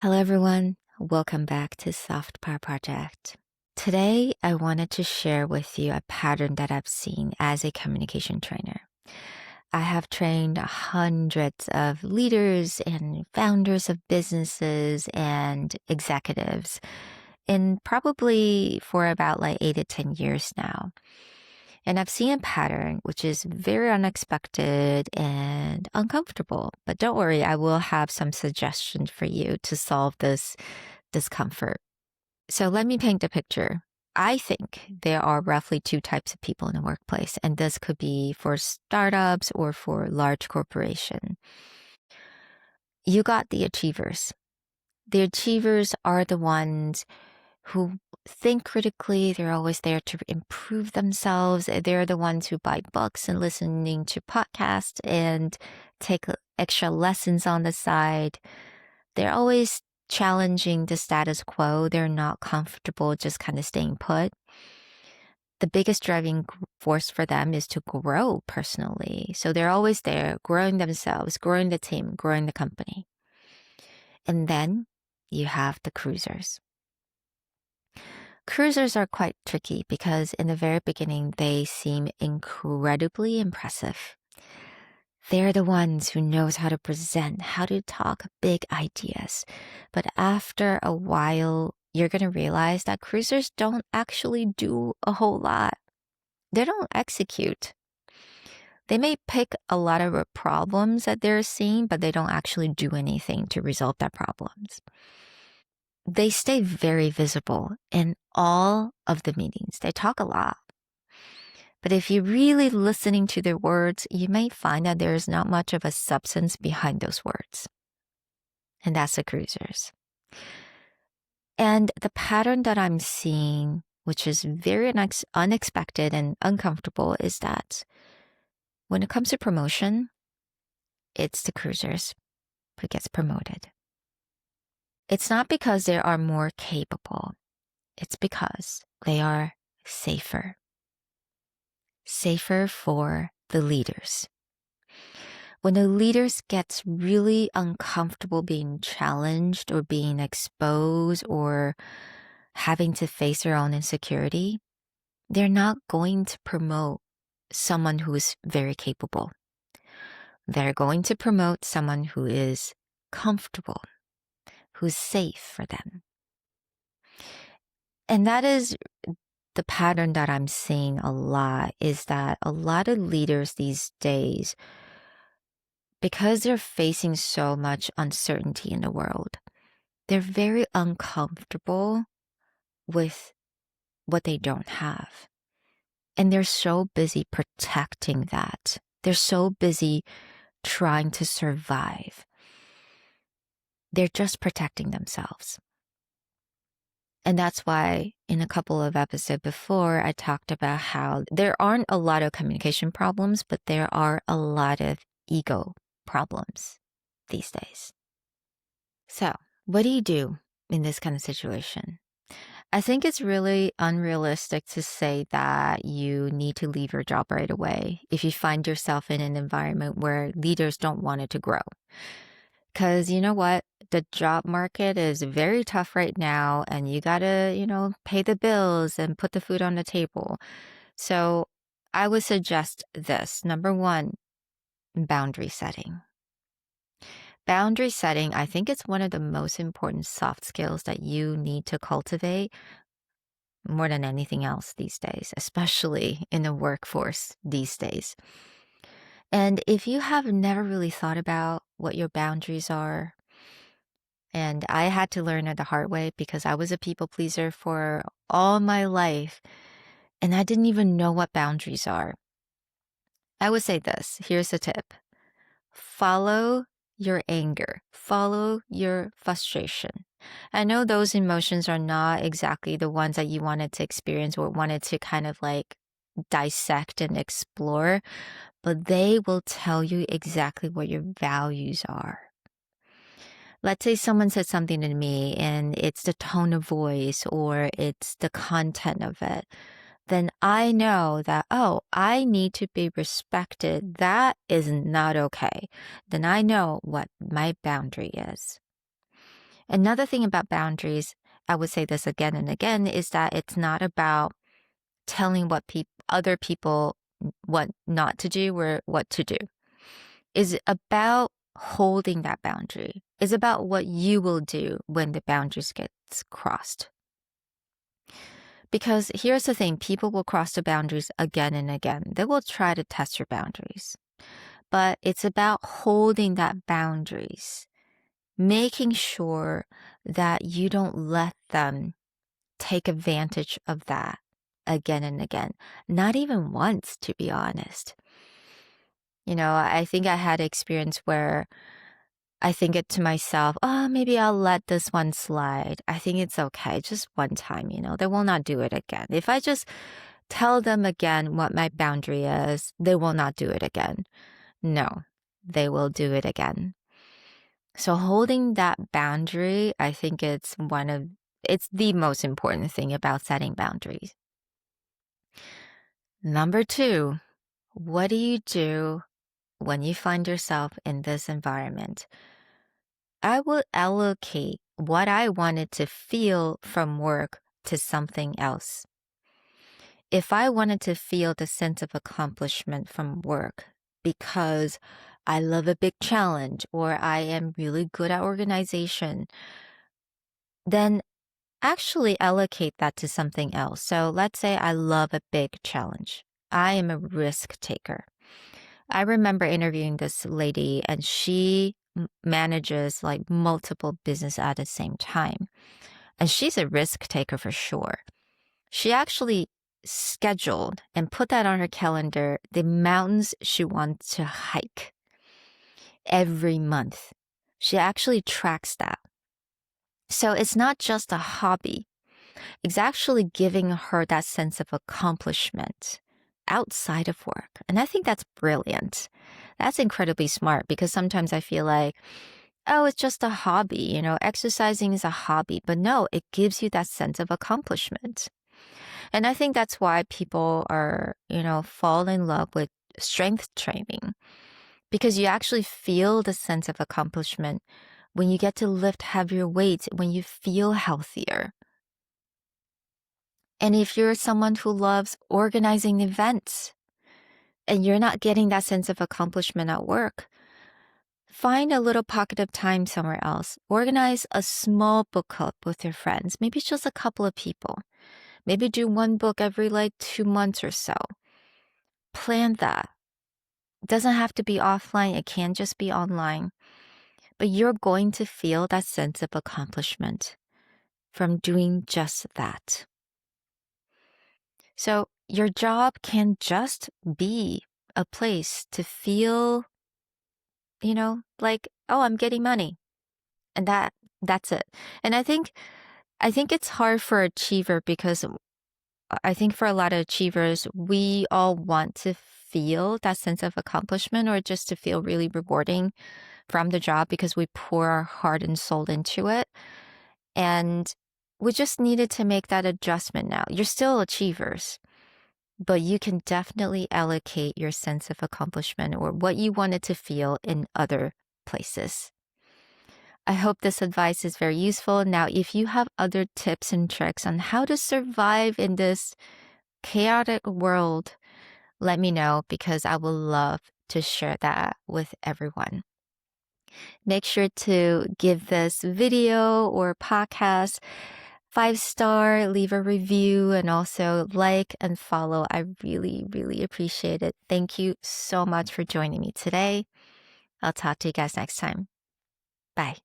Hello, everyone. Welcome back to Soft Power Project. Today, I wanted to share with you a pattern that I've seen as a communication trainer. I have trained hundreds of leaders and founders of businesses and executives in probably for about like 8 to 10 years now. And I've seen a pattern which is very unexpected and uncomfortable. But don't worry, I will have some suggestions for you to solve this discomfort. So let me paint a picture. I think there are roughly two types of people in the workplace, and this could be for startups or for large corporation. You got the achievers. The achievers are the ones who think critically. They're always there to improve themselves. They're the ones who buy books and listening to podcasts and take extra lessons on the side. They're always challenging the status quo. They're not comfortable just kind of staying put. The biggest driving force for them is to grow personally. So they're always there, growing themselves, growing the team, growing the company. And then you have the cruisers. Cruisers are quite tricky because in the very beginning, they seem incredibly impressive. They're the ones who knows how to present, how to talk big ideas. But after a while, you're going to realize that cruisers don't actually do a whole lot. They don't execute. They may pick a lot of problems that they're seeing, but they don't actually do anything to resolve their problems. They stay very visible in all of the meetings. They talk a lot. But if you're really listening to their words, you may find that there is not much of a substance behind those words. And that's the cruisers. And the pattern that I'm seeing, which is very unexpected and uncomfortable, is that when it comes to promotion, it's the cruisers who gets promoted. It's not because they are more capable. It's because they are safer. Safer for the leaders. When the leaders gets really uncomfortable being challenged or being exposed or having to face their own insecurity, they're not going to promote someone who is very capable. They're going to promote someone who is comfortable, who's safe for them. And that is the pattern that I'm seeing a lot, is that a lot of leaders these days, because they're facing so much uncertainty in the world, they're very uncomfortable with what they don't have. And they're so busy protecting that. They're so busy trying to survive. They're just protecting themselves. And that's why in a couple of episodes before, I talked about how there aren't a lot of communication problems, but there are a lot of ego problems these days. So what do you do in this kind of situation? I think it's really unrealistic to say that you need to leave your job right away if you find yourself in an environment where leaders don't want it to grow. Because you know what? The job market is very tough right now, and you gotta, pay the bills and put the food on the table. So I would suggest this. Number one, boundary setting. Boundary setting, I think it's one of the most important soft skills that you need to cultivate more than anything else these days, especially in the workforce these days. And if you have never really thought about what your boundaries are, and I had to learn it the hard way because I was a people pleaser for all my life, and I didn't even know what boundaries are. I would say this. Here's a tip. Follow your anger. Follow your frustration. I know those emotions are not exactly the ones that you wanted to experience or wanted to kind of like dissect and explore, but they will tell you exactly what your values are. Let's say someone said something to me and it's the tone of voice or it's the content of it. Then I know that, oh, I need to be respected. That is not okay. Then I know what my boundary is. Another thing about boundaries, I would say this again and again, is that it's not about telling other people what not to do or what to do. Is about holding that boundary. Is about what you will do when the boundaries gets crossed. Because here's the thing, people will cross the boundaries again and again. They will try to test your boundaries. But it's about holding that boundaries, making sure that you don't let them take advantage of that again and again. Not even once, to be honest. I think I had experience where I think it to myself, oh, maybe I'll let this one slide. I think it's okay. Just one time, they will not do it again. If I just tell them again what my boundary is, they will not do it again. No, they will do it again. So holding that boundary, I think it's the most important thing about setting boundaries. Number 2, what do you do when you find yourself in this environment? I would allocate what I wanted to feel from work to something else. If I wanted to feel the sense of accomplishment from work because I love a big challenge or I am really good at organization, then actually allocate that to something else. So let's say I love a big challenge. I am a risk taker. I remember interviewing this lady and she manages like multiple business at the same time. And she's a risk taker for sure. She actually scheduled and put that on her calendar, the mountains she wants to hike every month. She actually tracks that. So it's not just a hobby. It's actually giving her that sense of accomplishment outside of work. And I think that's brilliant. That's incredibly smart because sometimes I feel like, oh, it's just a hobby, exercising is a hobby. But no, it gives you that sense of accomplishment. And I think that's why people are, fall in love with strength training because you actually feel the sense of accomplishment when you get to lift heavier weights, when you feel healthier. And if you're someone who loves organizing events and you're not getting that sense of accomplishment at work, find a little pocket of time somewhere else. Organize a small book club with your friends, maybe just a couple of people. Maybe do one book every 2 months or so. Plan that. It doesn't have to be offline. It can just be online. But you're going to feel that sense of accomplishment from doing just that. So your job can just be a place to feel, like, oh, I'm getting money. And that's it. And I think it's hard for achiever because I think for a lot of achievers, we all want to feel that sense of accomplishment or just to feel really rewarding from the job because we pour our heart and soul into it. And we just needed to make that adjustment now. You're still achievers, but you can definitely allocate your sense of accomplishment or what you wanted to feel in other places. I hope this advice is very useful. Now, if you have other tips and tricks on how to survive in this chaotic world, let me know because I would love to share that with everyone. Make sure to give this video or podcast 5-star, leave a review, and also like and follow. I really, really appreciate it. Thank you so much for joining me today. I'll talk to you guys next time. Bye.